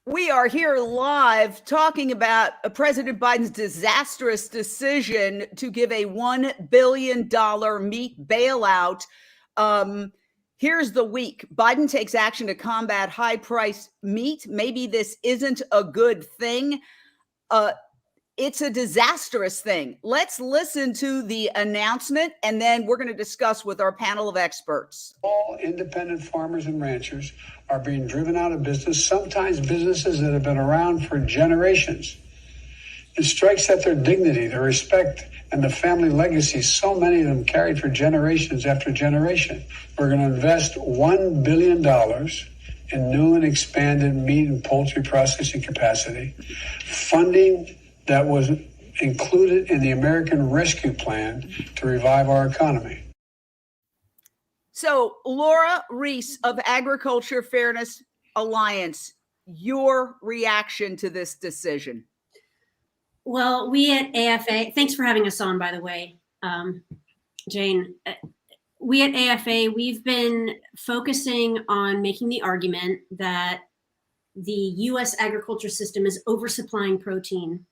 We are here live talking about President Biden's disastrous decision to give a $1 billion meat bailout. Here's the week. Biden takes action to combat high-priced meat. Maybe this isn't a good thing. It's a disastrous thing. Let's listen to the announcement, and then we're going to discuss with our panel of experts. All independent farmers and ranchers are being driven out of business, sometimes businesses that have been around for generations. It strikes at their dignity, their respect, and the family legacy so many of them carried for generations after generation. We're going to invest $1 billion in new and expanded meat and poultry processing capacity, funding that was included in the American Rescue Plan to revive our economy. So, Laura Reese of Agriculture Fairness Alliance, your reaction to this decision? Well, we at AFA, thanks for having us on, by the way, Jane. We at AFA, we've been focusing on making the argument that the U.S. agriculture system is oversupplying protein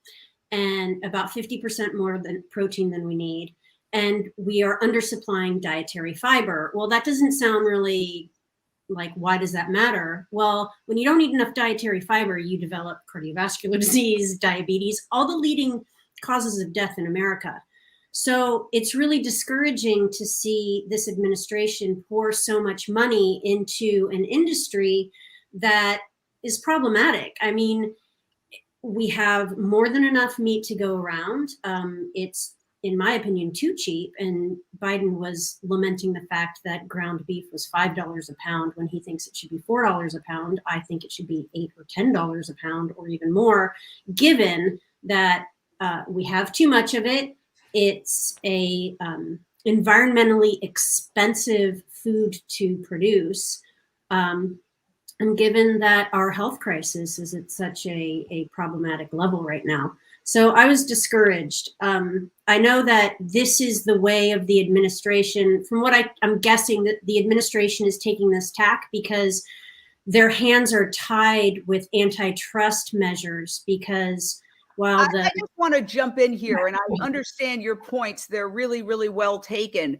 and about 50% more than protein than we need. And we are undersupplying dietary fiber. Well, that doesn't sound really like, why does that matter? Well, when you don't eat enough dietary fiber, you develop cardiovascular disease, diabetes, all the leading causes of death in America. So it's really discouraging to see this administration pour so much money into an industry that is problematic. I mean, we have more than enough meat to go around. It's, in my opinion, too cheap. And Biden was lamenting the fact that ground beef was $5 a pound when he thinks it should be $4 a pound. I think it should be $8 or $10 a pound or even more, given that we have too much of it. It's a environmentally expensive food to produce. And given that our health crisis is at such a problematic level right now. So I was discouraged. I know that this is the way of the administration. From what I'm guessing, that the administration is taking this tack because their hands are tied with antitrust measures, because while I just want to jump in here, and I understand your points. They're really, really well taken.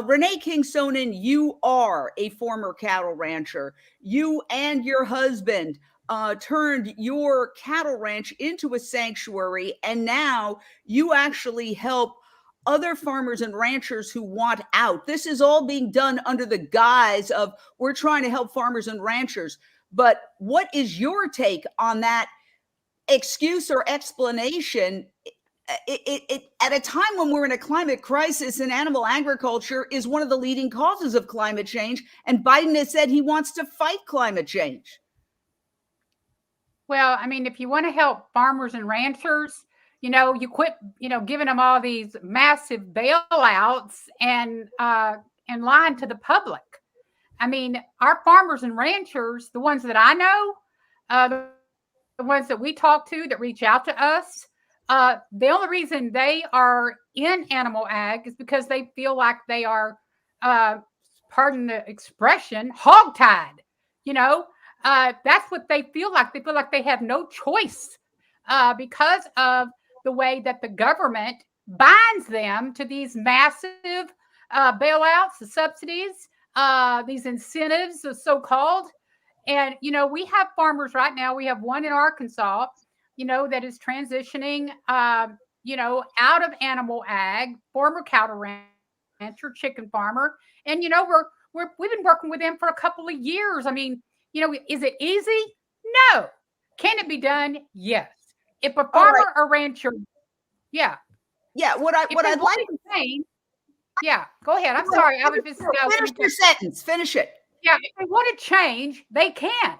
Renee King-Sonnen, you are a former cattle rancher. You and your husband turned your cattle ranch into a sanctuary, and now you actually help other farmers and ranchers who want out. This is all being done under the guise of we're trying to help farmers and ranchers. But what is your take on that excuse or explanation? At a time when we're in a climate crisis, and animal agriculture is one of the leading causes of climate change, and Biden has said he wants to fight climate change. Well, I mean, if you want to help farmers and ranchers, you quit, giving them all these massive bailouts and lying to the public. I mean, our farmers and ranchers, the ones that I know, the ones that we talk to that reach out to us, the only reason they are in animal ag is because they feel like they are, pardon the expression, hogtied. That's what they feel like. They feel like they have no choice because of the way that the government binds them to these massive bailouts, the subsidies, these incentives, the so-called. And, we have farmers right now. We have one in Arkansas, that is transitioning, out of animal ag, former cattle rancher, chicken farmer. And, we've been working with them for a couple of years. I mean, is it easy? No. Can it be done? Yes. If a farmer or rancher, yeah. Yeah. What I'd like to say, yeah, go ahead. I'm sorry. I was just finish your sentence. Finish it. Yeah. If they want to change, they can.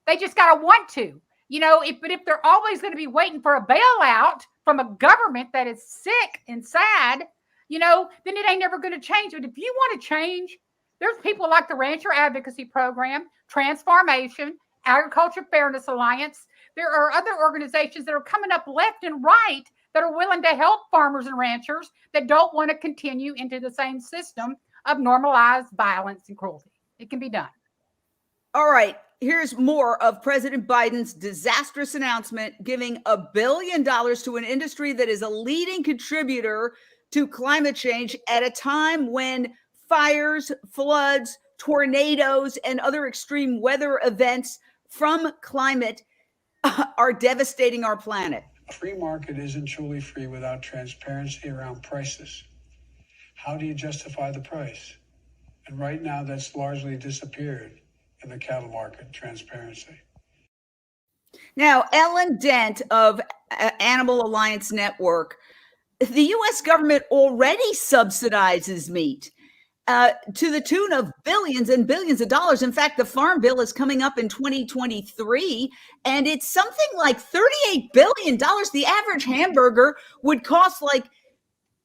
They just got to want to. But if they're always going to be waiting for a bailout from a government that is sick and sad, then it ain't never going to change. But if you want to change, there's people like the Rancher Advocacy Program, Transformation, Agriculture Fairness Alliance. There are other organizations that are coming up left and right that are willing to help farmers and ranchers that don't want to continue into the same system of normalized violence and cruelty. It can be done. All right. here's more of President Biden's disastrous announcement giving $1 billion to an industry that is a leading contributor to climate change at a time when fires, floods, tornadoes, and other extreme weather events from climate are devastating our planet. A free market isn't truly free without transparency around prices. How do you justify the price? And right now, that's largely disappeared in the cattle market, transparency. Now, Ellen Dent of Animal Alliance Network, the U.S. government already subsidizes meat to the tune of billions and billions of dollars. In fact, the Farm Bill is coming up in 2023, and it's something like $38 billion. The average hamburger would cost like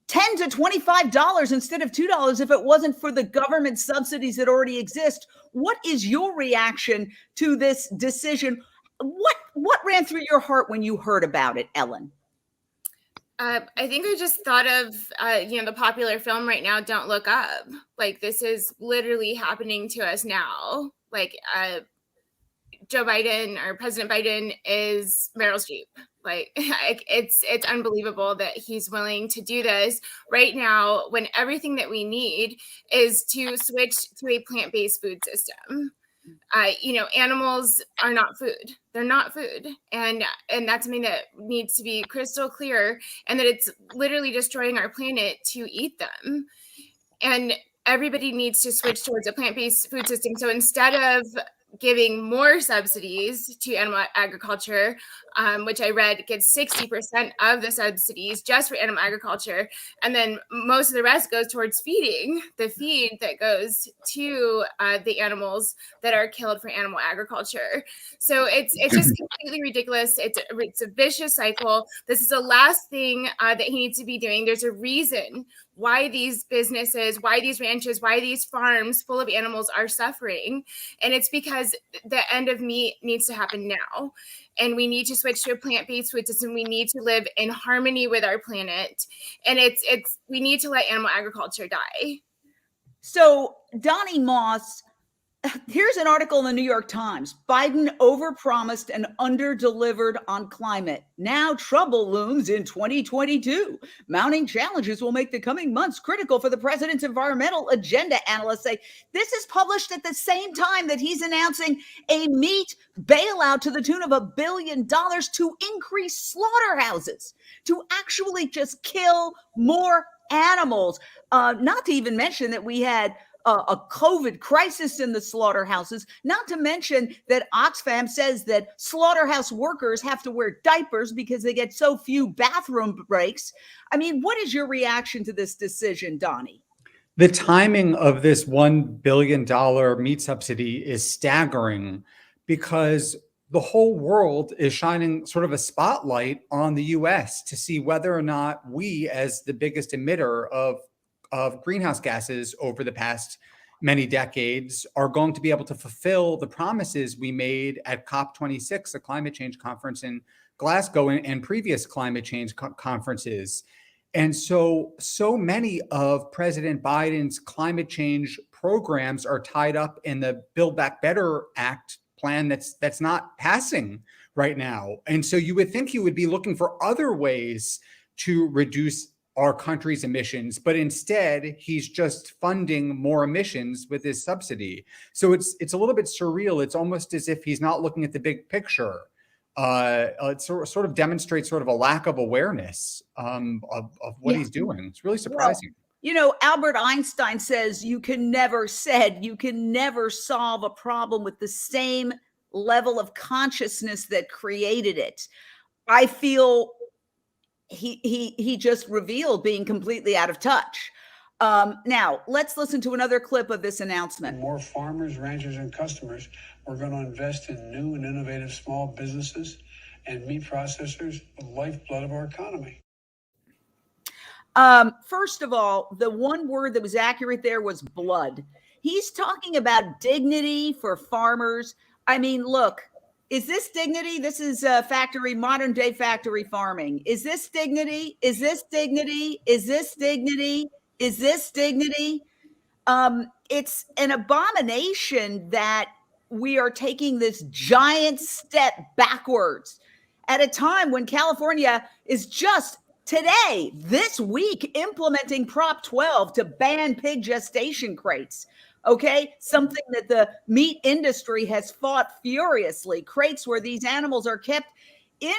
$10 to $25 instead of $2 if it wasn't for the government subsidies that already exist. What is your reaction to this decision? What ran through your heart when you heard about it, Ellen? I think I just thought of, the popular film right now, Don't Look Up. Like, this is literally happening to us now. Like, Joe Biden or President Biden is Meryl Streep. Like, it's unbelievable that he's willing to do this right now when everything that we need is to switch to a plant-based food system. Animals are not food. They're not food. And that's something that needs to be crystal clear, and that it's literally destroying our planet to eat them. And everybody needs to switch towards a plant-based food system. So instead of giving more subsidies to animal agriculture, which I read gets 60% of the subsidies just for animal agriculture. And then most of the rest goes towards feeding, the feed that goes to the animals that are killed for animal agriculture. So it's just completely ridiculous. It's a vicious cycle. This is the last thing that he needs to be doing. There's a reason why these businesses, why these ranches, why these farms full of animals are suffering. And it's because the end of meat needs to happen now. And we need to switch to a plant-based food system. We need to live in harmony with our planet. And we need to let animal agriculture die. So, Donnie Moss, here's an article in the New York Times. Biden overpromised and underdelivered on climate. Now trouble looms in 2022. Mounting challenges will make the coming months critical for the president's environmental agenda, analysts say. This is published at the same time that he's announcing a meat bailout to the tune of $1 billion to increase slaughterhouses, to actually just kill more animals. Not to even mention that we had a COVID crisis in the slaughterhouses, not to mention that Oxfam says that slaughterhouse workers have to wear diapers because they get so few bathroom breaks. I mean, what is your reaction to this decision, Donnie? The timing of this $1 billion meat subsidy is staggering because the whole world is shining sort of a spotlight on the US to see whether or not we, as the biggest emitter of greenhouse gases over the past many decades, are going to be able to fulfill the promises we made at COP26, the climate change conference in Glasgow, and previous climate change conferences. And so many of President Biden's climate change programs are tied up in the Build Back Better Act plan that's not passing right now. And so you would think he would be looking for other ways to reduce our country's emissions, but instead he's just funding more emissions with his subsidy. So it's a little bit surreal. It's almost as if he's not looking at the big picture. It sort of demonstrates sort of a lack of awareness of what he's doing. It's really surprising. Well, Albert Einstein says you can never solve a problem with the same level of consciousness that created it. I feel he just revealed being completely out of touch. Now, let's listen to another clip of this announcement. More farmers, ranchers, and customers are going to invest in new and innovative small businesses and meat processors, the lifeblood of our economy. First of all, the one word that was accurate there was blood. He's talking about dignity for farmers. I mean, look, is this dignity? This is modern day factory farming. Is this dignity? Is this dignity? Is this dignity? Is this dignity? It's an abomination that we are taking this giant step backwards at a time when California is just today, this week, implementing Prop 12 to ban pig gestation crates. Okay, something that the meat industry has fought furiously. Crates where these animals are kept in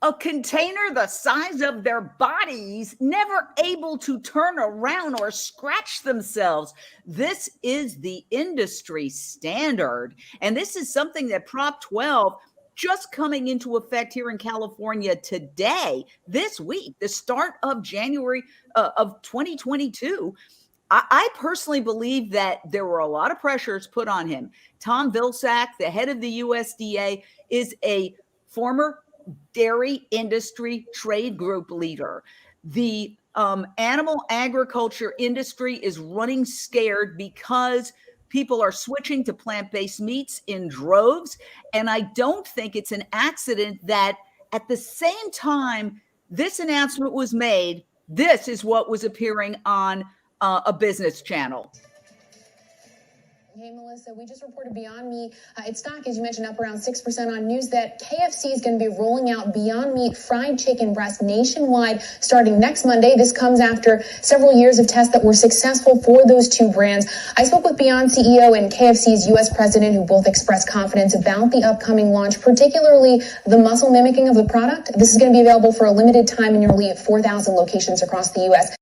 a container the size of their bodies, never able to turn around or scratch themselves. This is the industry standard. And this is something that Prop 12 just coming into effect here in California today, this week, the start of January of 2022. I personally believe that there were a lot of pressures put on him. Tom Vilsack, the head of the USDA, is a former dairy industry trade group leader. The animal agriculture industry is running scared because people are switching to plant-based meats in droves. And I don't think it's an accident that at the same time this announcement was made, this is what was appearing on a business channel. Hey, Melissa, we just reported Beyond Meat. Its stock, as you mentioned, up around 6% on news that KFC is going to be rolling out Beyond Meat fried chicken breast nationwide starting next Monday. This comes after several years of tests that were successful for those two brands. I spoke with Beyond CEO and KFC's U.S. president, who both expressed confidence about the upcoming launch, particularly the muscle mimicking of the product. This is going to be available for a limited time in nearly 4,000 locations across the U.S.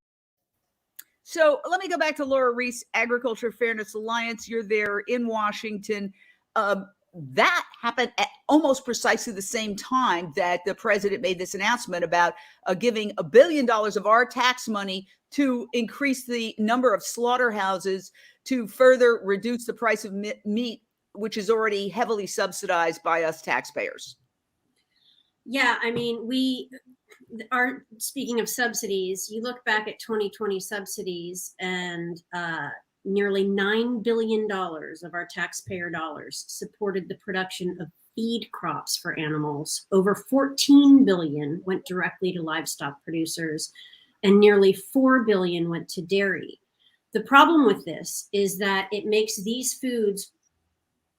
So let me go back to Laura Reese, Agriculture Fairness Alliance. You're there in Washington. That happened at almost precisely the same time that the president made this announcement about giving $1 billion of our tax money to increase the number of slaughterhouses to further reduce the price of meat, which is already heavily subsidized by us taxpayers. Yeah, I mean, we are speaking of subsidies. You look back at 2020 subsidies, and nearly $9 billion of our taxpayer dollars supported the production of feed crops for animals. Over 14 billion went directly to livestock producers, and nearly 4 billion went to dairy. The problem with this is that it makes these foods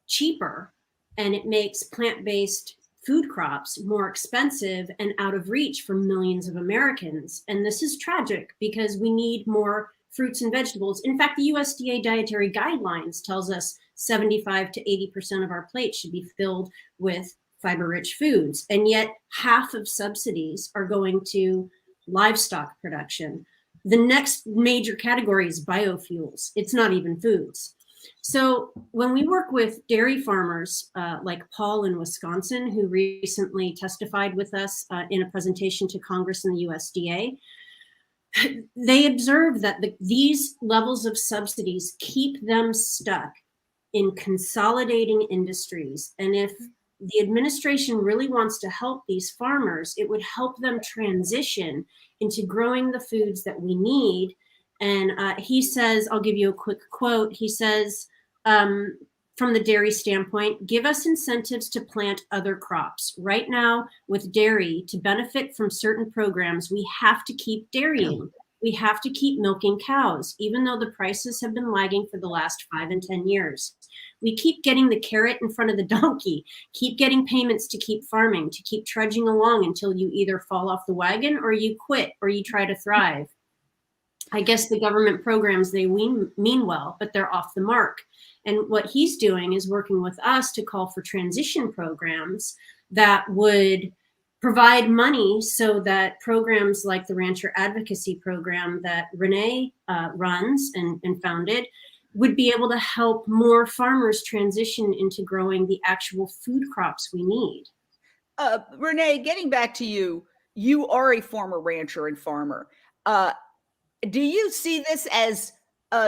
cheaper, and it makes plant-based food crops more expensive and out of reach for millions of Americans. And this is tragic because we need more fruits and vegetables. In fact, the USDA dietary guidelines tells us 75 to 80% of our plate should be filled with fiber-rich foods. And yet half of subsidies are going to livestock production. The next major category is biofuels. It's not even foods. So when we work with dairy farmers like Paul in Wisconsin, who recently testified with us in a presentation to Congress and the USDA, they observe that these levels of subsidies keep them stuck in consolidating industries. And if the administration really wants to help these farmers, it would help them transition into growing the foods that we need. And he says, I'll give you a quick quote. He says, from the dairy standpoint, give us incentives to plant other crops. Right now, with dairy, to benefit from certain programs, we have to keep dairying. We have to keep milking cows, even though the prices have been lagging for the last 5 and 10 years. We keep getting the carrot in front of the donkey, keep getting payments to keep farming, to keep trudging along until you either fall off the wagon or you quit or you try to thrive. I guess the government programs, they mean well, but they're off the mark. And what he's doing is working with us to call for transition programs that would provide money so that programs like the Rancher Advocacy program that Renee runs and founded would be able to help more farmers transition into growing the actual food crops we need. Renee, getting back to you, you are a former rancher and farmer. Do you see this as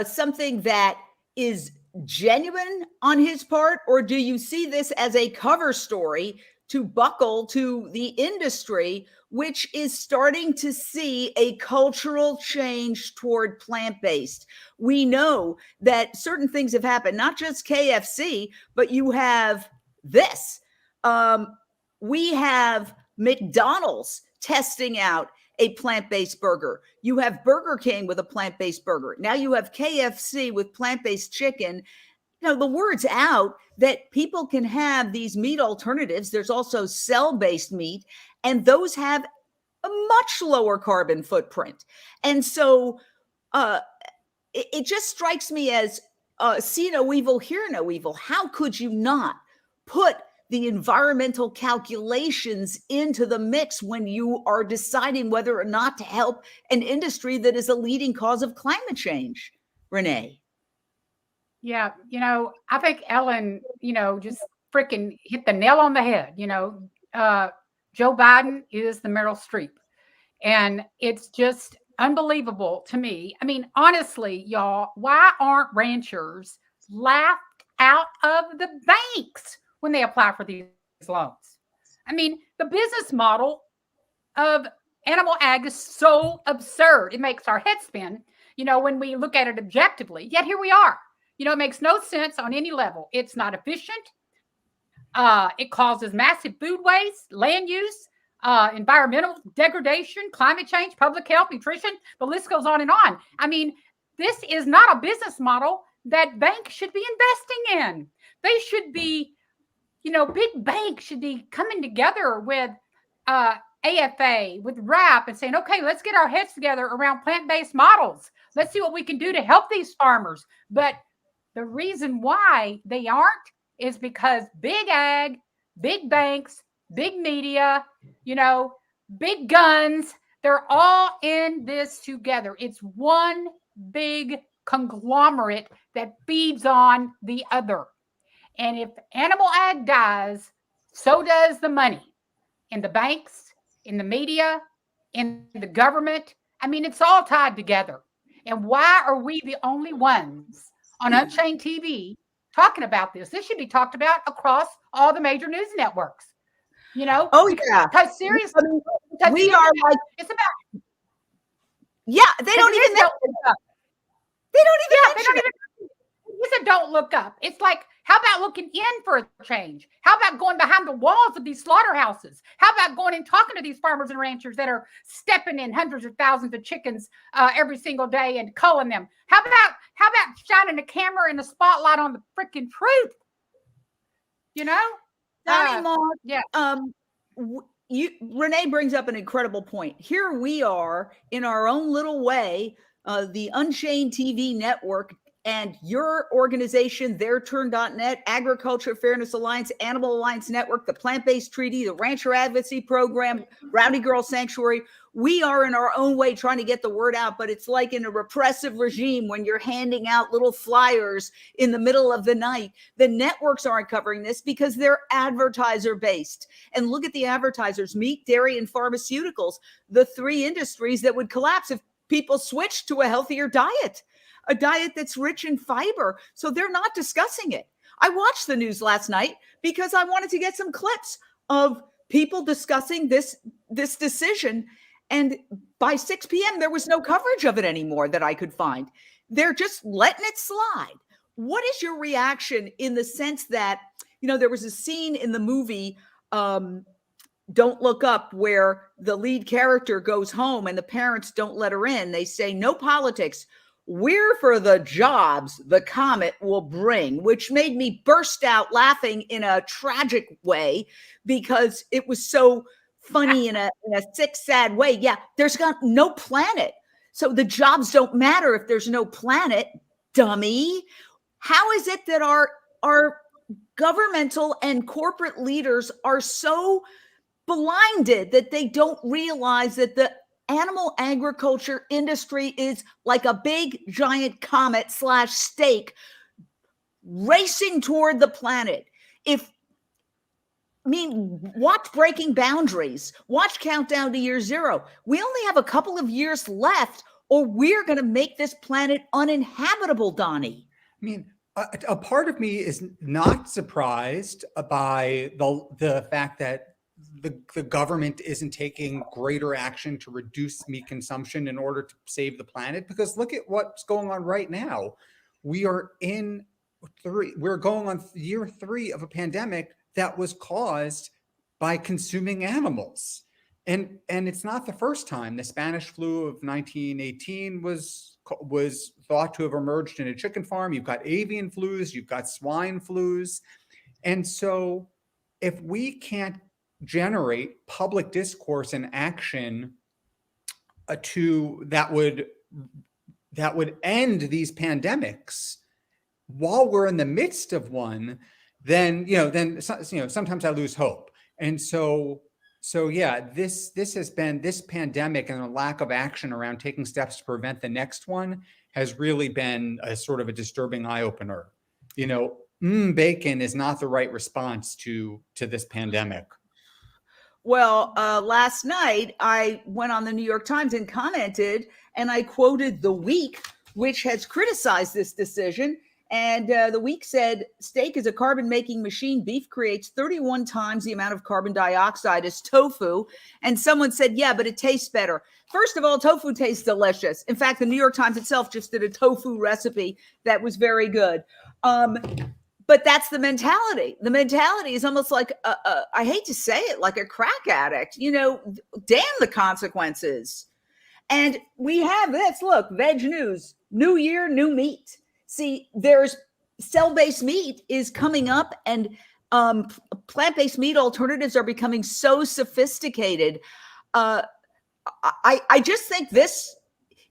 something that is genuine on his part, or do you see this as a cover story to buckle to the industry, which is starting to see a cultural change toward plant-based? We know that certain things have happened, not just KFC, but you have this. We have McDonald's testing out a plant-based burger. You have Burger King with a plant-based burger. Now you have KFC with plant-based chicken. the word's out that people can have these meat alternatives. There's also cell-based meat, and those have a much lower carbon footprint. And so it just strikes me as see no evil, hear no evil. How could you not put the environmental calculations into the mix when you are deciding whether or not to help an industry that is a leading cause of climate change? Renee? Yeah, I think Ellen, just freaking hit the nail on the head. Joe Biden is the Meryl Streep. And it's just unbelievable to me. I mean, honestly, y'all, why aren't ranchers laughed out of the banks when they apply for these loans? I mean, the business model of animal ag is so absurd. It makes our head spin, when we look at it objectively. Yet here we are. It makes no sense on any level. It's not efficient. It causes massive food waste, land use, environmental degradation, climate change, public health, nutrition. The list goes on and on. I mean, this is not a business model that banks should be investing in. They should be, big banks should be coming together with AFA, with RAP, and saying, okay, let's get our heads together around plant-based models. Let's see what we can do to help these farmers. But the reason why they aren't is because big ag, big banks, big media, big guns, they're all in this together. It's one big conglomerate that feeds on the other. And if animal ag dies, so does the money in the banks, in the media, in the government. I mean, it's all tied together. And why are we the only ones on Unchained TV talking about this? This should be talked about across all the major news networks. Oh yeah. Because seriously, we are like, it's about. Yeah, they don't even know. They don't even. You said don't look up. It's like, how about looking in for a change? How about going behind the walls of these slaughterhouses? How about going and talking to these farmers and ranchers that are stepping in hundreds of thousands of chickens every single day and culling them? How about shining the camera and the spotlight on the freaking truth? Yeah. Renee brings up an incredible point. Here we are in our own little way, the Unchained TV network and your organization, theirturn.net, Agriculture Fairness Alliance, Animal Alliance Network, the Plant-Based Treaty, the Rancher Advocacy Program, Rowdy Girl Sanctuary. We are in our own way trying to get the word out, but it's like in a repressive regime when you're handing out little flyers in the middle of the night. The networks aren't covering this because they're advertiser based. And look at the advertisers: meat, dairy, and pharmaceuticals, the three industries that would collapse if people switched to a healthier diet, a diet that's rich in fiber. So they're not discussing it. I watched the news last night because I wanted to get some clips of people discussing this decision. And by 6 p.m., there was no coverage of it anymore that I could find. They're just letting it slide. What is your reaction in the sense that, there was a scene in the movie, Don't Look Up, where the lead character goes home and the parents don't let her in. They say, no politics. We're for the jobs the comet will bring, which made me burst out laughing in a tragic way because it was so funny in a sick, sad way. Yeah, there's got no planet. So the jobs don't matter if there's no planet, dummy. How is it that our governmental and corporate leaders are so blinded that they don't realize that the animal agriculture industry is like a big giant comet / steak racing toward the planet? Watch Breaking Boundaries. Watch Countdown to Year Zero. We only have a couple of years left, or we're going to make this planet uninhabitable, Donnie. I mean, a part of me is not surprised by the fact that the government isn't taking greater action to reduce meat consumption in order to save the planet, because look at what's going on right now. We're going on year 3 of a pandemic that was caused by consuming animals. And it's not the first time. The Spanish flu of 1918 was thought to have emerged in a chicken farm. You've got avian flus, you've got swine flus. And so if we can't generate public discourse and action that would end these pandemics while we're in the midst of one, then sometimes I lose hope. And so yeah, this has been, this pandemic and the lack of action around taking steps to prevent the next one has really been a sort of a disturbing eye opener. Bacon is not the right response to this pandemic. Well, last night I went on the New York Times and commented, and I quoted The Week, which has criticized this decision. And The Week said, steak is a carbon-making machine. Beef creates 31 times the amount of carbon dioxide as tofu. And someone said, yeah, but it tastes better. First of all, tofu tastes delicious. In fact, the New York Times itself just did a tofu recipe that was very good. But that's the mentality. The mentality is almost like, I hate to say it, like a crack addict. Damn the consequences. And we have this, look, Veg News, new year, new meat. See, there's cell-based meat is coming up, and plant-based meat alternatives are becoming so sophisticated. I just think this,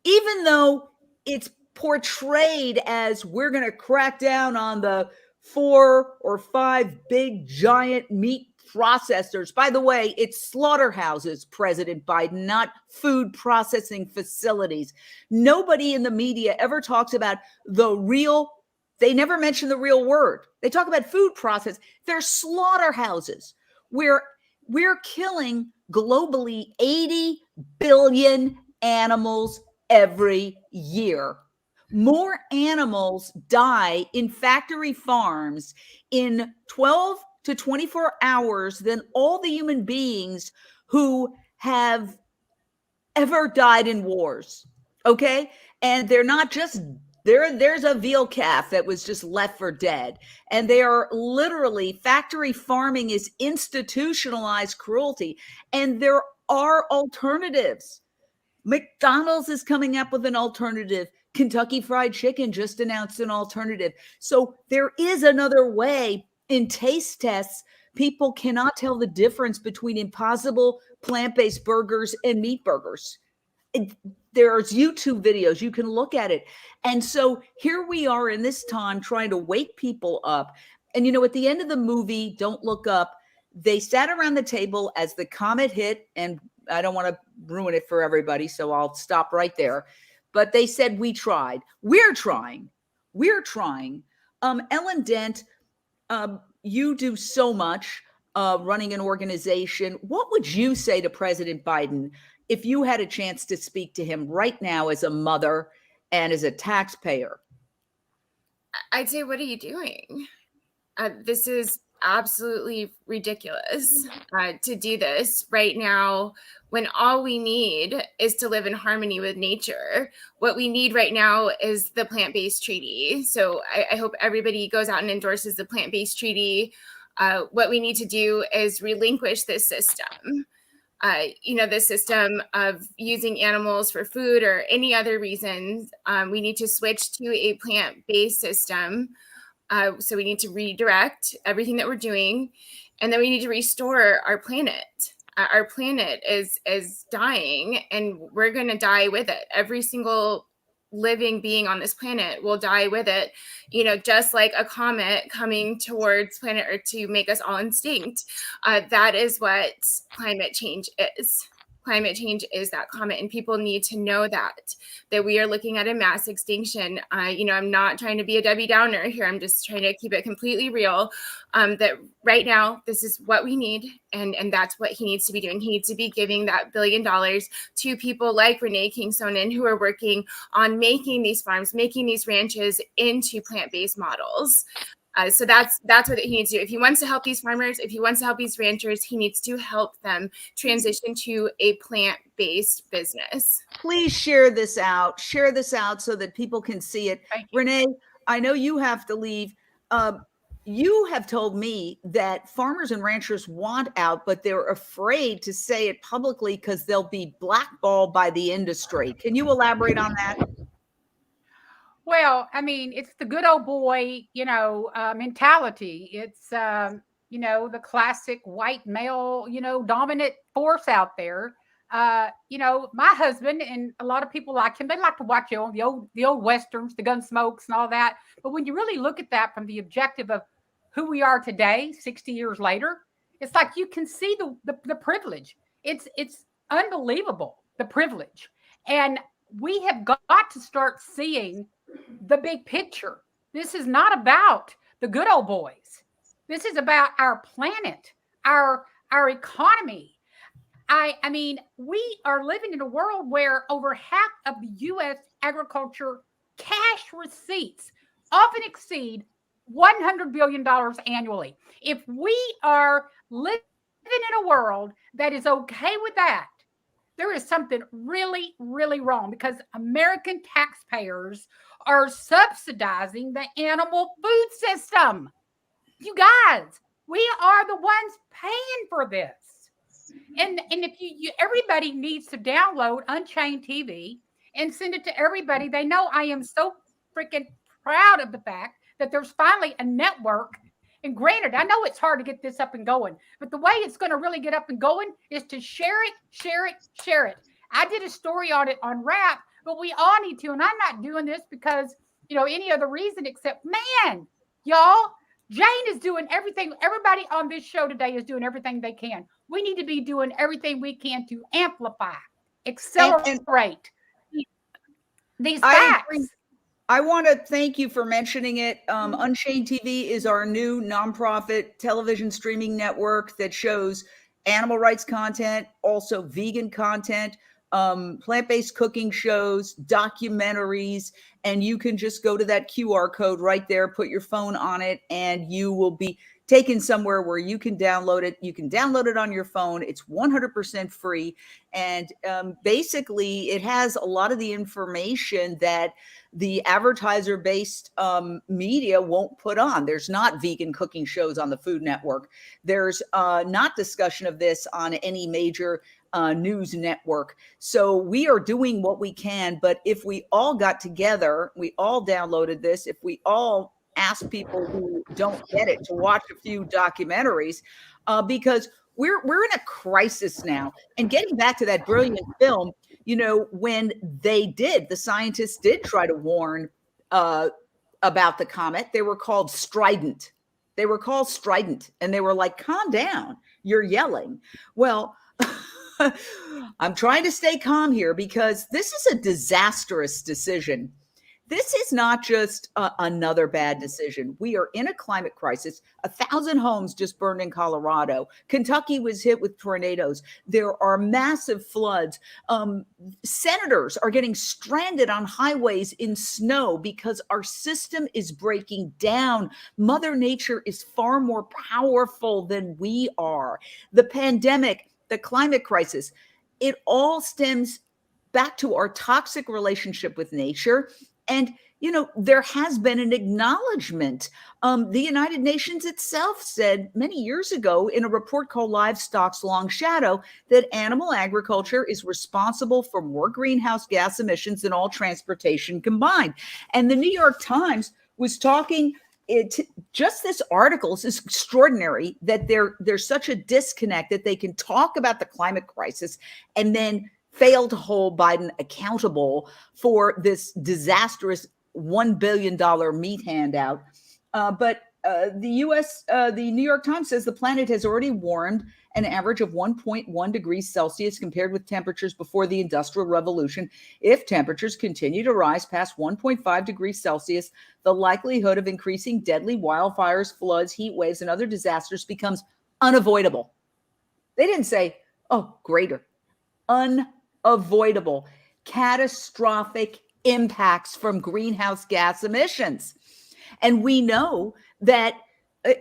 even though it's portrayed as we're going to crack down on the 4 or 5 big giant meat processors. By the way, it's slaughterhouses, President Biden, not food processing facilities. Nobody in the media ever talks about they never mention the real word. They talk about food process. They're slaughterhouses where we're killing globally 80 billion animals every year. More animals die in factory farms in 12 to 24 hours than all the human beings who have ever died in wars. Okay. And they're not just there's a veal calf that was just left for dead. And they are literally, factory farming is institutionalized cruelty. And there are alternatives. McDonald's is coming up with an alternative. Kentucky Fried Chicken just announced an alternative. So there is another way. In taste tests, people cannot tell the difference between Impossible plant-based burgers and meat burgers. There's YouTube videos. You can look at it. And so here we are in this time trying to wake people up. And, at the end of the movie, Don't Look Up, they sat around the table as the comet hit, and I don't want to ruin it for everybody, so I'll stop right there. But they said, we tried. We're trying. Ellen Dent, you do so much running an organization. What would you say to President Biden if you had a chance to speak to him right now as a mother and as a taxpayer? I'd say, what are you doing? This is absolutely ridiculous to do this right now when all we need is to live in harmony with nature. What we need right now is the plant-based treaty. So I hope everybody goes out and endorses the plant-based treaty. What we need to do is relinquish this system. The system of using animals for food or any other reasons. We need to switch to a plant-based system. So we need to redirect everything that we're doing, and then we need to restore our planet. Our planet is dying, and we're going to die with it. Every single living being on this planet will die with it, just like a comet coming towards planet Earth to make us all extinct. That is what climate change is. Climate change is that comet, and people need to know that we are looking at a mass extinction. I'm not trying to be a Debbie Downer here. I'm just trying to keep it completely real. That right now, this is what we need, and that's what he needs to be doing. He needs to be giving that $1 billion to people like Renee King-Sonnen, who are working on making these farms, making these ranches into plant-based models. So that's what he needs to do. If he wants to help these farmers, if he wants to help these ranchers, he needs to help them transition to a plant-based business. Please share this out so that people can see it. Renee, I know you have to leave. You have told me that farmers and ranchers want out, but they're afraid to say it publicly because they'll be blackballed by the industry. Can you elaborate on that? Well, I mean, it's the good old boy, mentality. It's, the classic white male, dominant force out there. My husband and a lot of people like him, they like to watch the old westerns, the gun smokes and all that. But when you really look at that from the objective of who we are today, 60 years later, it's like you can see the privilege. It's unbelievable, the privilege. And we have got to start seeing the big picture. This is not about the good old boys. This is about our planet, our economy. I mean, we are living in a world where over half of the U.S. agriculture cash receipts often exceed $100 billion annually. If we are living in a world that is okay with that, there is something really, really wrong, because American taxpayers are subsidizing the animal food system. You guys, we are the ones paying for this. And if everybody needs to download Unchained TV and send it to everybody. They know I am so freaking proud of the fact that there's finally a network. And granted, I know it's hard to get this up and going, but the way it's going to really get up and going is to share it, share it, share it. I did a story on it on Wrap, but we all need to. And I'm not doing this because, any other reason except, man, y'all, Jane is doing everything. Everybody on this show today is doing everything they can. We need to be doing everything we can to amplify, accelerate these facts. I want to thank you for mentioning it. Unchained TV is our new nonprofit television streaming network that shows animal rights content, also vegan content, plant-based cooking shows, documentaries, and you can just go to that QR code right there, put your phone on it, and you will be taken somewhere where you can download it. You can download it on your phone. It's 100% free. And basically, it has a lot of the information that the advertiser-based media won't put on. There's not vegan cooking shows on the Food Network. There's not discussion of this on any major news network. So we are doing what we can. But if we all got together, we all downloaded this, if we all ask people who don't get it to watch a few documentaries, because we're in a crisis now. And getting back to that brilliant film, when the scientists did try to warn about the comet, they were called strident. And they were like, calm down, you're yelling. Well, I'm trying to stay calm here because this is a disastrous decision. This is not just another bad decision. We are in a climate crisis. 1,000 homes just burned in Colorado. Kentucky was hit with tornadoes. There are massive floods. Senators are getting stranded on highways in snow because our system is breaking down. Mother Nature is far more powerful than we are. The pandemic, the climate crisis, it all stems back to our toxic relationship with nature. And, there has been an acknowledgement. The United Nations itself said many years ago in a report called Livestock's Long Shadow that animal agriculture is responsible for more greenhouse gas emissions than all transportation combined. And the New York Times was talking, just this article is extraordinary that there's such a disconnect that they can talk about the climate crisis and then fail to hold Biden accountable for this disastrous $1 billion meat handout. But the New York Times says the planet has already warmed an average of 1.1 degrees Celsius compared with temperatures before the Industrial Revolution. If temperatures continue to rise past 1.5 degrees Celsius, the likelihood of increasing deadly wildfires, floods, heat waves, and other disasters becomes unavoidable. They didn't say, greater. Unavoidable, catastrophic impacts from greenhouse gas emissions. And we know that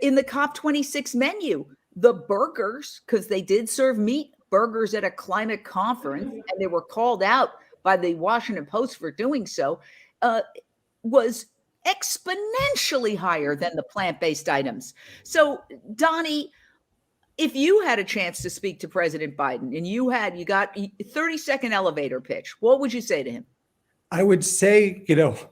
in the COP26 menu, the burgers, because they did serve meat burgers at a climate conference, and they were called out by the Washington Post for doing so, was exponentially higher than the plant-based items. So, Donnie, if you had a chance to speak to President Biden and you got a 30-second elevator pitch, what would you say to him? I would say,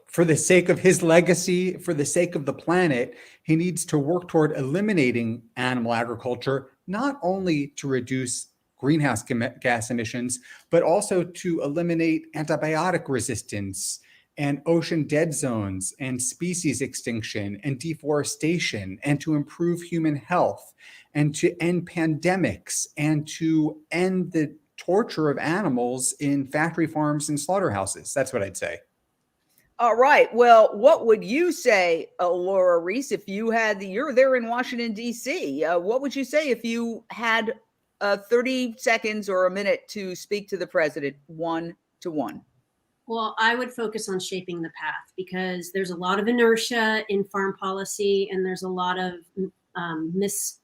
for the sake of his legacy, for the sake of the planet, he needs to work toward eliminating animal agriculture, not only to reduce greenhouse gas emissions, but also to eliminate antibiotic resistance and ocean dead zones and species extinction and deforestation, and to improve human health and to end pandemics and to end the torture of animals in factory farms and slaughterhouses. That's what I'd say. All right. Well, what would you say, Laura Reese, if you had you're there in Washington, D.C. What would you say if you had 30 seconds or a minute to speak to the president one-to-one? Well, I would focus on shaping the path, because there's a lot of inertia in farm policy, and there's a lot of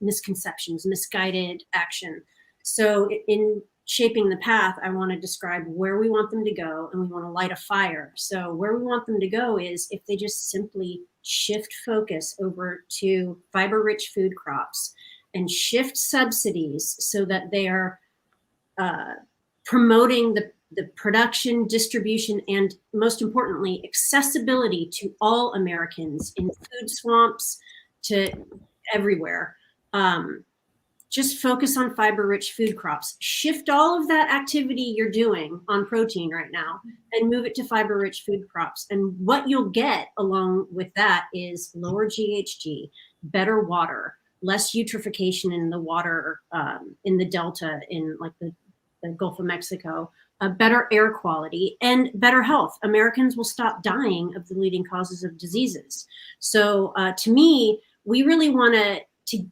misconceptions, misguided action. So in shaping the path, I want to describe where we want them to go, and we want to light a fire. So where we want them to go is if they just simply shift focus over to fiber-rich food crops and shift subsidies so that they are promoting the production, distribution, and most importantly, accessibility to all Americans in food swamps to everywhere. Just focus on fiber-rich food crops. Shift all of that activity you're doing on protein right now and move it to fiber-rich food crops. And what you'll get along with that is lower GHG, better water, less eutrophication in the water, in the Delta, in like the Gulf of Mexico, better air quality, and better health. Americans will stop dying of the leading causes of diseases. So to me, we really want to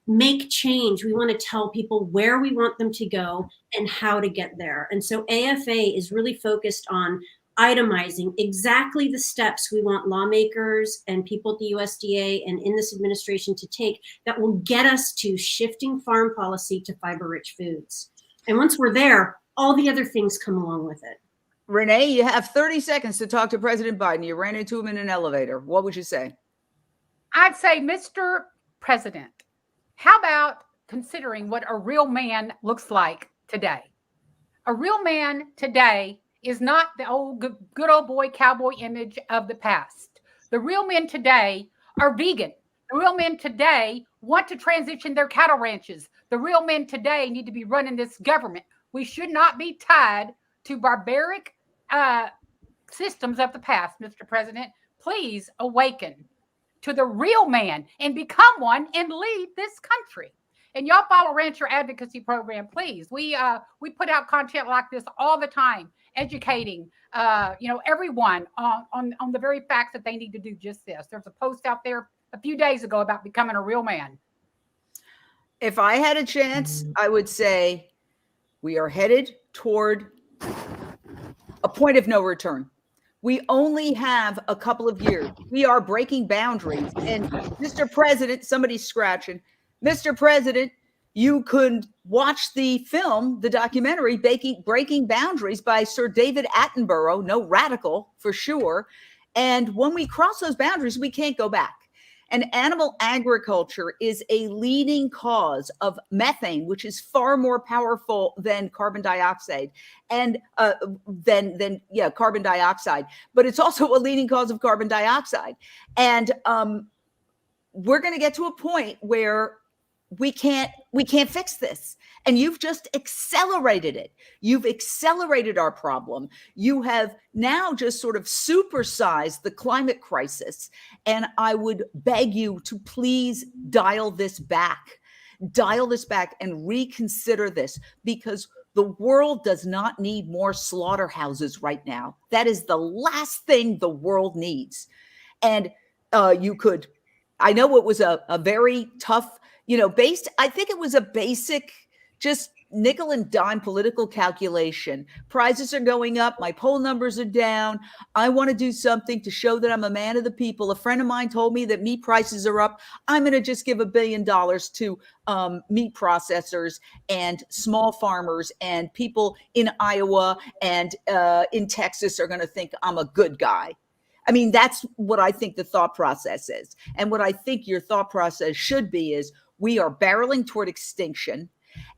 make change. We want to tell people where we want them to go and how to get there. And so AFA is really focused on itemizing exactly the steps we want lawmakers and people at the USDA and in this administration to take that will get us to shifting farm policy to fiber-rich foods. And once we're there, all the other things come along with it. Renee, you have 30 seconds to talk to President Biden. You ran into him in an elevator. What would you say? I'd say, Mr. President, how about considering what a real man looks like today? A real man today is not the old good old boy cowboy image of the past. The real men today are vegan. The real men today want to transition their cattle ranches. The real men today need to be running this government. We should not be tied to barbaric systems of the past, Mr. President. Please awaken to the real man and become one and lead this country. And y'all follow Rancher Advocacy Program, please. We put out content like this all the time, educating everyone on the very facts that they need to do just this. There's a post out there a few days ago about becoming a real man. If I had a chance, I would say we are headed toward a point of no return. We only have a couple of years. We are breaking boundaries. And Mr. President, somebody's scratching. Mr. President, you could watch the film, the documentary, Breaking Boundaries by Sir David Attenborough, no radical for sure. And when we cross those boundaries, we can't go back. And animal agriculture is a leading cause of methane, which is far more powerful than carbon dioxide, and carbon dioxide. But it's also a leading cause of carbon dioxide. And we're going to get to a point where we can't fix this. And you've just accelerated it. You've accelerated our problem. You have now just sort of supersized the climate crisis. And I would beg you to please dial this back and reconsider this, because the world does not need more slaughterhouses right now. That is the last thing the world needs. And I know it was a very tough, I think it was a basic, just nickel and dime political calculation. Prices are going up. My poll numbers are down. I want to do something to show that I'm a man of the people. A friend of mine told me that meat prices are up. I'm going to just give $1 billion to meat processors and small farmers, and people in Iowa and in Texas are going to think I'm a good guy. I mean, that's what I think the thought process is. And what I think your thought process should be is we are barreling toward extinction.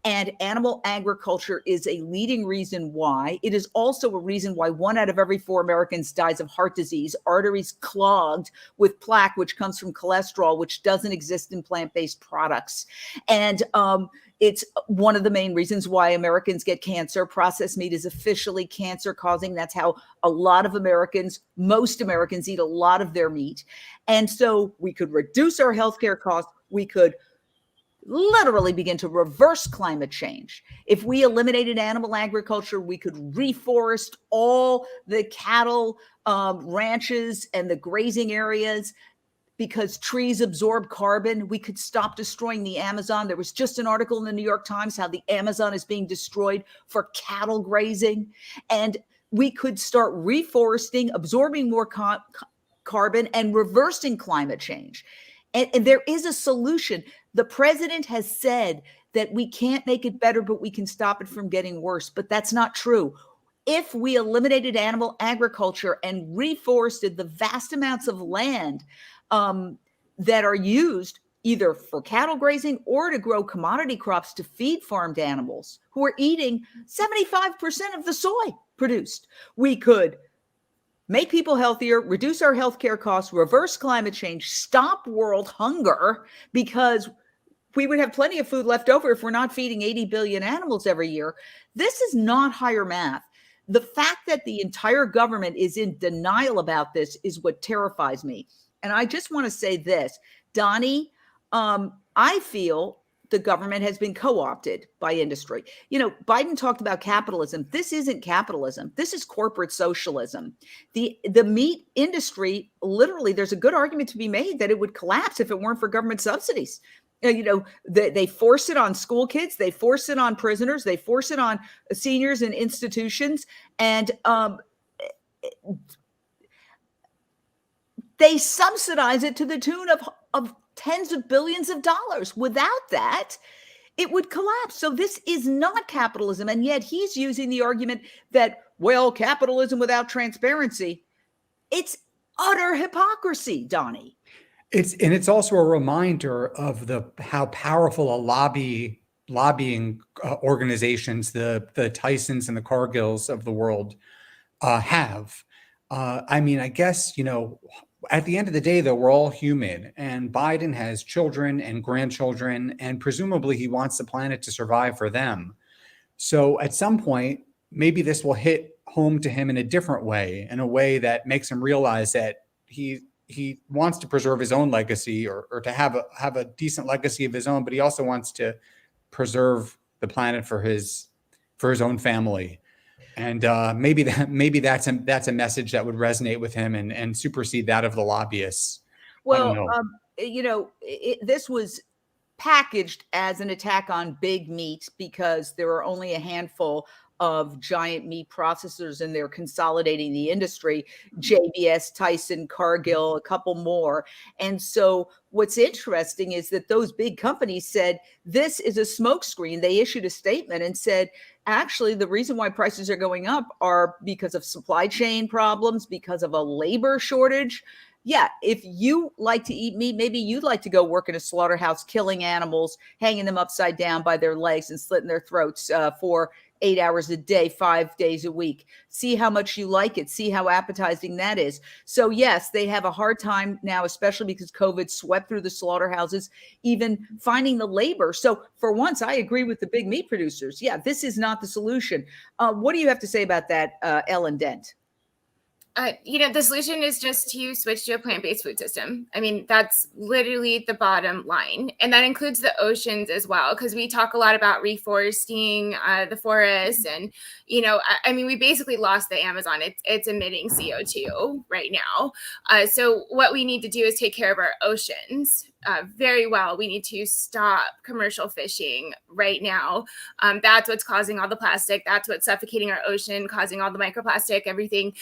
And animal agriculture is a leading reason why. It is also a reason why 1 out of every 4 Americans dies of heart disease, arteries clogged with plaque, which comes from cholesterol, which doesn't exist in plant-based products. And it's one of the main reasons why Americans get cancer. Processed meat is officially cancer causing. That's how a lot of Americans, most Americans, eat a lot of their meat. And so we could reduce our healthcare costs. We could literally begin to reverse climate change. If we eliminated animal agriculture, we could reforest all the cattle ranches and the grazing areas because trees absorb carbon. We could stop destroying the Amazon. There was just an article in the New York Times how the Amazon is being destroyed for cattle grazing. And we could start reforesting, absorbing more carbon, and reversing climate change. And there is a solution. The president has said that we can't make it better, but we can stop it from getting worse. But that's not true. If we eliminated animal agriculture and reforested the vast amounts of land that are used either for cattle grazing or to grow commodity crops to feed farmed animals who are eating 75% of the soy produced, we could make people healthier, reduce our healthcare costs, reverse climate change, stop world hunger, because we would have plenty of food left over if we're not feeding 80 billion animals every year. This is not higher math. The fact that the entire government is in denial about this is what terrifies me. And I just want to say this, Donnie, I feel the government has been co-opted by industry. You know, Biden talked about capitalism. This isn't capitalism. This is corporate socialism. The meat industry, literally, there's a good argument to be made that it would collapse if it weren't for government subsidies. You know, they force it on school kids. They force it on prisoners. They force it on seniors in institutions. And they subsidize it to the tune of tens of billions of dollars. Without that, it would collapse. So this is not capitalism. And yet he's using the argument that, well, capitalism without transparency. It's utter hypocrisy, Donnie. It's also a reminder of how powerful a lobbying organizations, the Tysons and the Cargills of the world have. I mean, I guess, you know, at the end of the day, though, we're all human, and Biden has children and grandchildren, and presumably he wants the planet to survive for them. So at some point, maybe this will hit home to him in a different way, in a way that makes him realize that he wants to preserve his own legacy or to have a decent legacy of his own, but he also wants to preserve the planet for his own family. And maybe that's a message that would resonate with him and supersede that of the lobbyists. Well, you know, this was packaged as an attack on big meat because there are only a handful of giant meat processors and they're consolidating the industry, JBS, Tyson, Cargill, a couple more. And so what's interesting is that those big companies said, this is a smokescreen. They issued a statement and said, actually, the reason why prices are going up are because of supply chain problems, because of a labor shortage. Yeah, if you like to eat meat, maybe you'd like to go work in a slaughterhouse, killing animals, hanging them upside down by their legs and slitting their throats for 8 hours a day, 5 days a week. See how much you like it. See how appetizing that is. So yes, they have a hard time now, especially because COVID swept through the slaughterhouses, even finding the labor. So for once, I agree with the big meat producers. Yeah, this is not the solution. What do you have to say about that, Ellen Dent? You know, the solution is just to switch to a plant-based food system. I mean, that's literally the bottom line. And that includes the oceans as well, because we talk a lot about reforesting the forests. And, you know, I mean, we basically lost the Amazon. It's emitting CO2 right now. So what we need to do is take care of our oceans. very well, we need to stop commercial fishing right now. That's what's causing all the plastic. That's what's suffocating our ocean, causing all the microplastic, everything.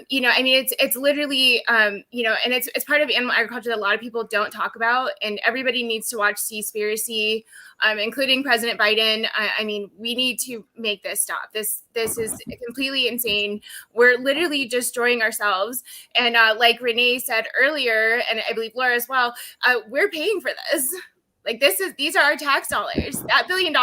You know, I mean, it's literally, you know, and it's part of animal agriculture that a lot of people don't talk about. And everybody needs to watch Seaspiracy, including President Biden. I mean, we need to make this stop. This is completely insane. We're literally destroying ourselves. And like Renee said earlier, and I believe Laura as well, we're paying for this. Like these are our tax dollars. That $1 billion,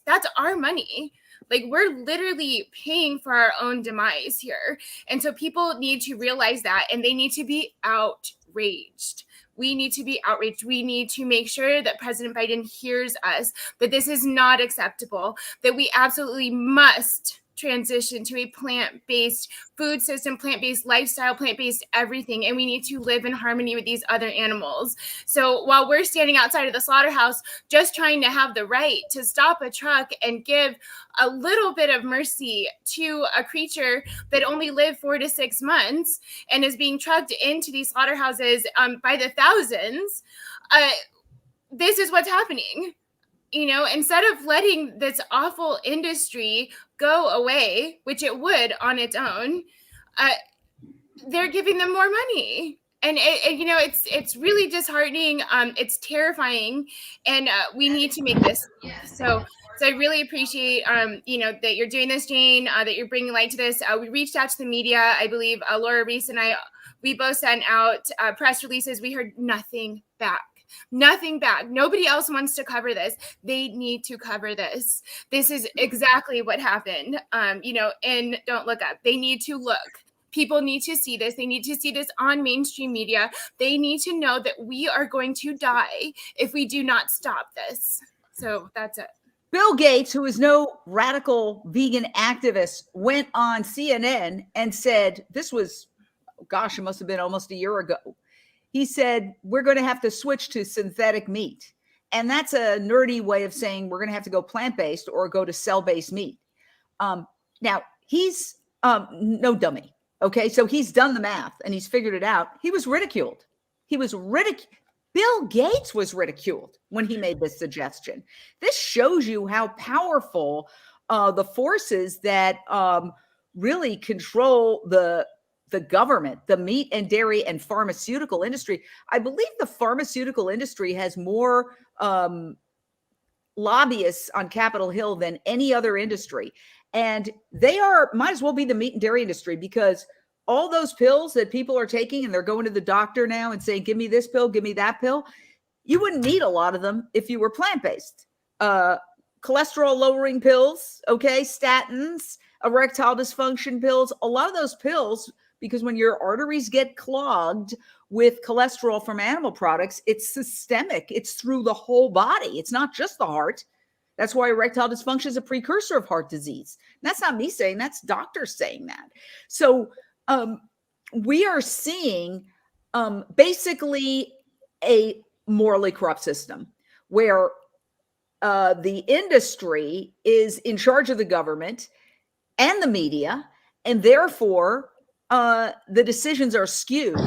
that's our money. Like we're literally paying for our own demise here. And so people need to realize that, and they need to be outraged. We need to be outraged. We need to make sure that President Biden hears us, that this is not acceptable, that we absolutely must transition to a plant-based food system, plant-based lifestyle, plant-based everything, and we need to live in harmony with these other animals. So while we're standing outside of the slaughterhouse just trying to have the right to stop a truck and give a little bit of mercy to a creature that only lived 4 to 6 months and is being trucked into these slaughterhouses by the thousands, this is what's happening. You know, instead of letting this awful industry go away, which it would on its own, they're giving them more money. And you know, it's really disheartening. It's terrifying, and we need to make this. So I really appreciate, you know, that you're doing this, Jane, that you're bringing light to this. We reached out to the media. I believe Laura, Reese, and I, we both sent out press releases. We heard nothing back. Nothing back. Nobody else wants to cover this. They need to cover this. This is exactly what happened. You know, and Don't Look Up. They need to look. People need to see this. They need to see this on mainstream media. They need to know that we are going to die if we do not stop this. So that's it. Bill Gates, who is no radical vegan activist, went on CNN and said, this was, gosh, it must have been almost a year ago. He said, we're going to have to switch to synthetic meat. And that's a nerdy way of saying we're going to have to go plant-based or go to cell-based meat. Now, he's no dummy. Okay, so he's done the math and he's figured it out. He was ridiculed. Bill Gates was ridiculed when he made this suggestion. This shows you how powerful the forces that really control the government, the meat and dairy and pharmaceutical industry. I believe the pharmaceutical industry has more lobbyists on Capitol Hill than any other industry. And they might as well be the meat and dairy industry, because all those pills that people are taking and they're going to the doctor now and saying, give me this pill, give me that pill. You wouldn't need a lot of them if you were plant-based. Cholesterol lowering pills, okay, statins, erectile dysfunction pills, a lot of those pills, because when your arteries get clogged with cholesterol from animal products, it's systemic. It's through the whole body. It's not just the heart. That's why erectile dysfunction is a precursor of heart disease. And that's not me saying, that's doctors saying that. So we are seeing basically a morally corrupt system where the industry is in charge of the government and the media, and therefore the decisions are skewed.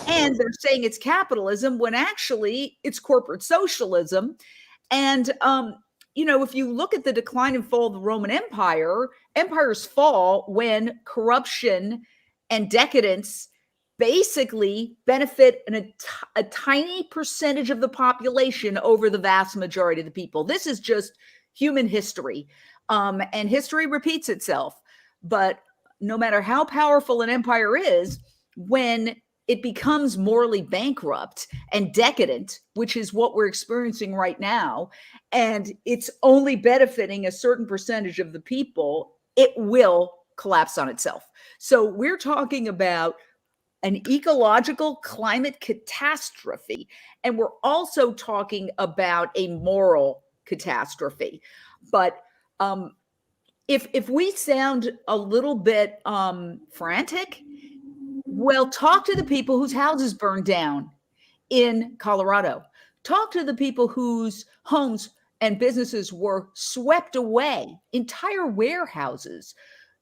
And they're saying it's capitalism when actually it's corporate socialism. And you know, if you look at the decline and fall of the Roman Empire, empires fall when corruption and decadence basically benefit a tiny percentage of the population over the vast majority of the people. This is just human history. And history repeats itself. But no matter how powerful an empire is, when it becomes morally bankrupt and decadent, which is what we're experiencing right now, and it's only benefiting a certain percentage of the people, it will collapse on itself. So we're talking about an ecological climate catastrophe, and we're also talking about a moral catastrophe. But if we sound a little bit frantic, well, talk to the people whose houses burned down in Colorado. Talk to the people whose homes and businesses were swept away, entire warehouses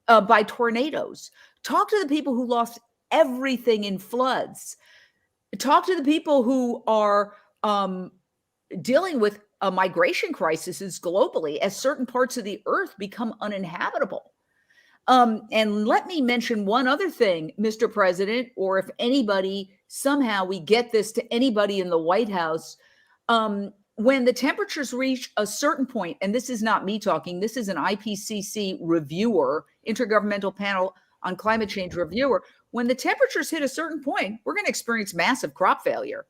by tornadoes. Talk to the people who lost everything in floods. Talk to the people who are dealing with a migration crisis globally as certain parts of the earth become uninhabitable. And let me mention one other thing, Mr. President, or if anybody, somehow we get this to anybody in the White House, when the temperatures reach a certain point, and this is not me talking, this is an IPCC reviewer, Intergovernmental Panel on Climate Change reviewer, when the temperatures hit a certain point, we're going to experience massive crop failure.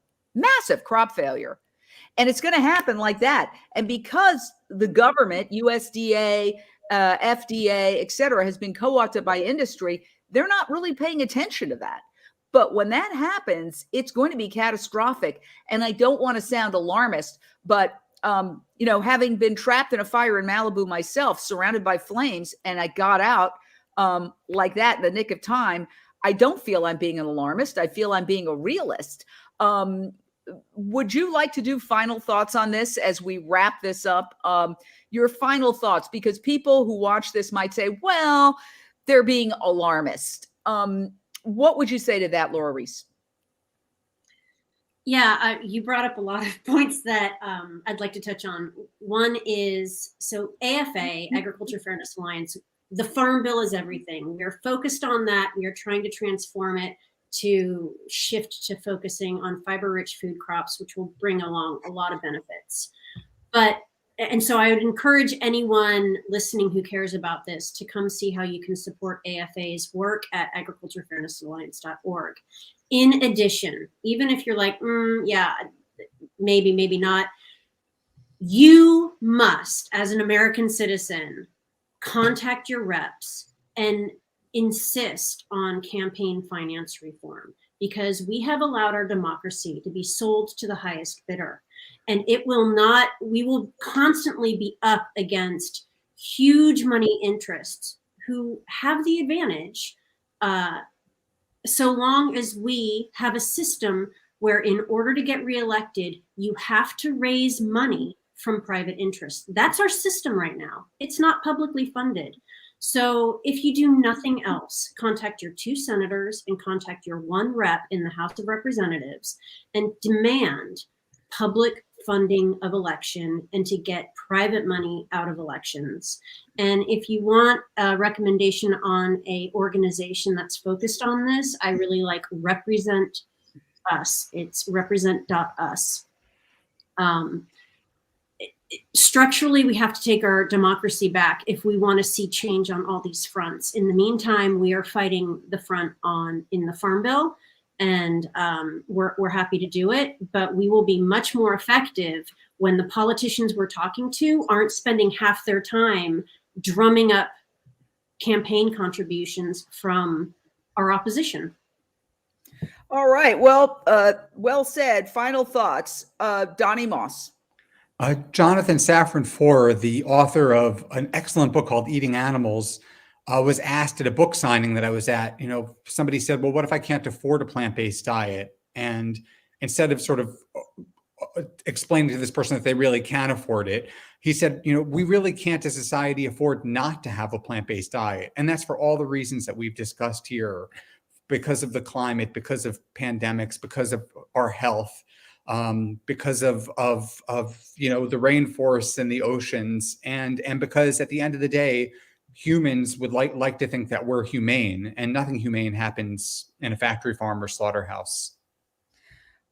And it's going to happen like that. And because the government, USDA, FDA, et cetera, has been co-opted by industry, they're not really paying attention to that. But when that happens, it's going to be catastrophic. And I don't want to sound alarmist, but having been trapped in a fire in Malibu myself, surrounded by flames, and I got out like that in the nick of time, I don't feel I'm being an alarmist. I feel I'm being a realist. Would you like to do final thoughts on this as we wrap this up? Your final thoughts, because people who watch this might say, well, they're being alarmist. What would you say to that, Laura Reese? Yeah, you brought up a lot of points that I'd like to touch on. One is, so AFA, Agriculture Fairness Alliance, the Farm Bill is everything. We're focused on that. We are trying to transform it to shift to focusing on fiber-rich food crops, which will bring along a lot of benefits. And so I would encourage anyone listening who cares about this to come see how you can support AFA's work at agriculturefairnessalliance.org. In addition, even if you're like, yeah, maybe not, you must, as an American citizen, contact your reps and insist on campaign finance reform, because we have allowed our democracy to be sold to the highest bidder. And we will constantly be up against huge money interests who have the advantage, so long as we have a system where, in order to get reelected, you have to raise money from private interests. That's our system right now. It's not publicly funded. So if you do nothing else, contact your 2 senators and contact your 1 rep in the House of Representatives and demand public funding of election and to get private money out of elections. And if you want a recommendation on a organization that's focused on this, I really like Represent Us. It's represent.us. Structurally, we have to take our democracy back if we want to see change on all these fronts. In the meantime, we are fighting the front in the Farm Bill, and we're happy to do it, but we will be much more effective when the politicians we're talking to aren't spending half their time drumming up campaign contributions from our opposition. All right. Well, well said. Final thoughts. Donnie Moss. Jonathan Safran Foer, the author of an excellent book called Eating Animals, was asked at a book signing that I was at, somebody said, well, what if I can't afford a plant-based diet? And instead of sort of explaining to this person that they really can afford it, he said, we really can't as a society afford not to have a plant-based diet. And that's for all the reasons that we've discussed here, because of the climate, because of pandemics, because of our health. Because of the rainforests and the oceans, and because at the end of the day, humans would like to think that we're humane, and nothing humane happens in a factory farm or slaughterhouse.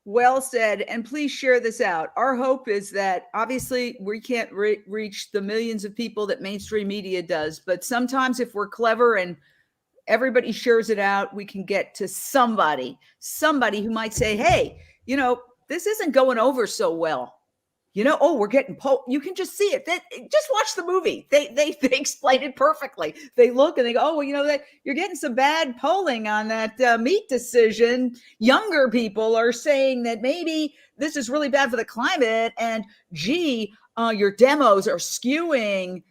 Well said. And please share this out. Our hope is that obviously we can't reach the millions of people that mainstream media does, but sometimes if we're clever and everybody shares it out, we can get to somebody who might say, hey, this isn't going over so well. We're getting you can just see it. Just watch the movie. They explain it perfectly. They look and they go, that you're getting some bad polling on that meat decision. Younger people are saying that maybe this is really bad for the climate, and your demos are skewing.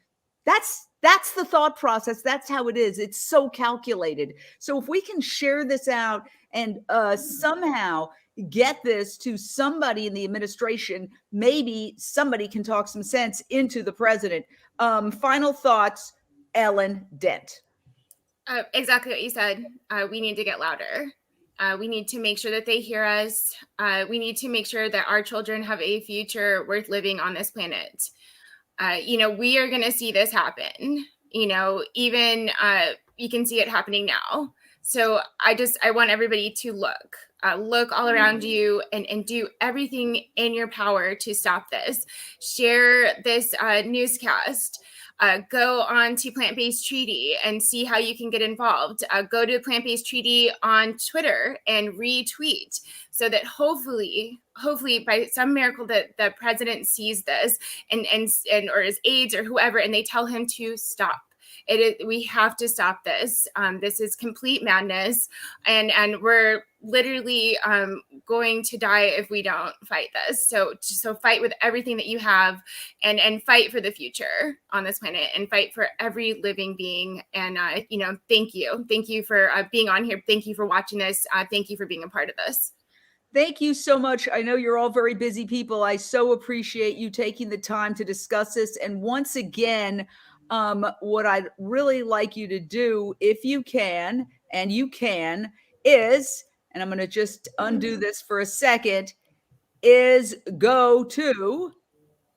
That's the thought process. That's how it is. It's so calculated. So if we can share this out and somehow get this to somebody in the administration, maybe somebody can talk some sense into the president. Final thoughts, Ellen Dent. Exactly what you said. We need to get louder. We need to make sure that they hear us. We need to make sure that our children have a future worth living on this planet. We are going to see this happen. Even you can see it happening now. So I want everybody to look all around you and do everything in your power to stop this. Share this newscast. Go on to Plant-Based Treaty and see how you can get involved. Go to Plant-Based Treaty on Twitter and retweet, so that hopefully by some miracle that the president sees this and or his aides or whoever, and they tell him to stop. We have to stop this. This is complete madness, and we're literally going to die if we don't fight this. So fight with everything that you have, and fight for the future on this planet, and fight for every living being. And thank you for being on here. Thank you for watching this. Thank you for being a part of this. Thank you so much. I know you're all very busy people. I so appreciate you taking the time to discuss this. And once again, what I'd really like you to do, if you can, and you can, is, and I'm going to just undo this for a second, is go to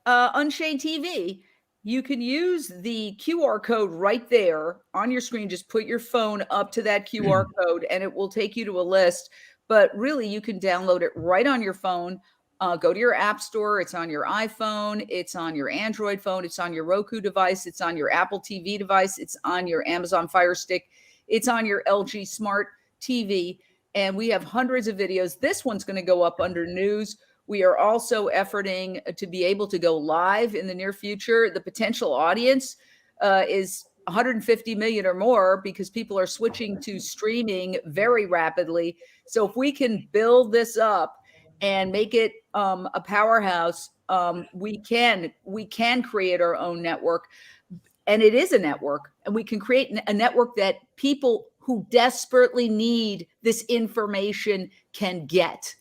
Unchained TV. You can use the QR code right there on your screen. Just put your phone up to that QR code and it will take you to a list. But really, you can download it right on your phone. Go to your app store. It's on your iPhone. It's on your Android phone. It's on your Roku device. It's on your Apple TV device. It's on your Amazon Fire Stick. It's on your LG Smart TV. And we have hundreds of videos. This one's going to go up under news. We are also efforting to be able to go live in the near future. The potential audience is 150 million or more, because people are switching to streaming very rapidly. So if we can build this up and make it a powerhouse, we can create our own network. And it is a network, and we can create a network that people who desperately need this information can get.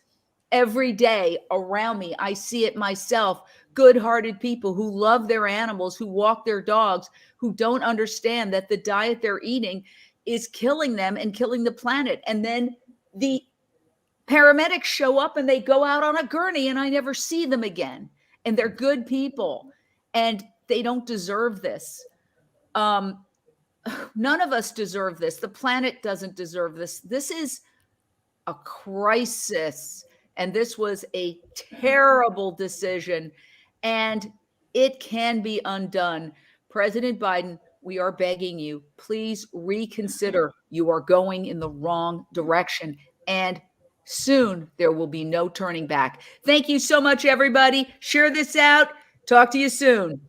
Every day around me, I see it myself. Good-hearted people who love their animals, who walk their dogs, who don't understand that the diet they're eating is killing them and killing the planet. And then the paramedics show up and they go out on a gurney and I never see them again. And they're good people and they don't deserve this. None of us deserve this. The planet doesn't deserve this. This is a crisis. And this was a terrible decision, and it can be undone. President Biden, we are begging you, please reconsider. You are going in the wrong direction, and soon there will be no turning back. Thank you so much, everybody. Share this out. Talk to you soon.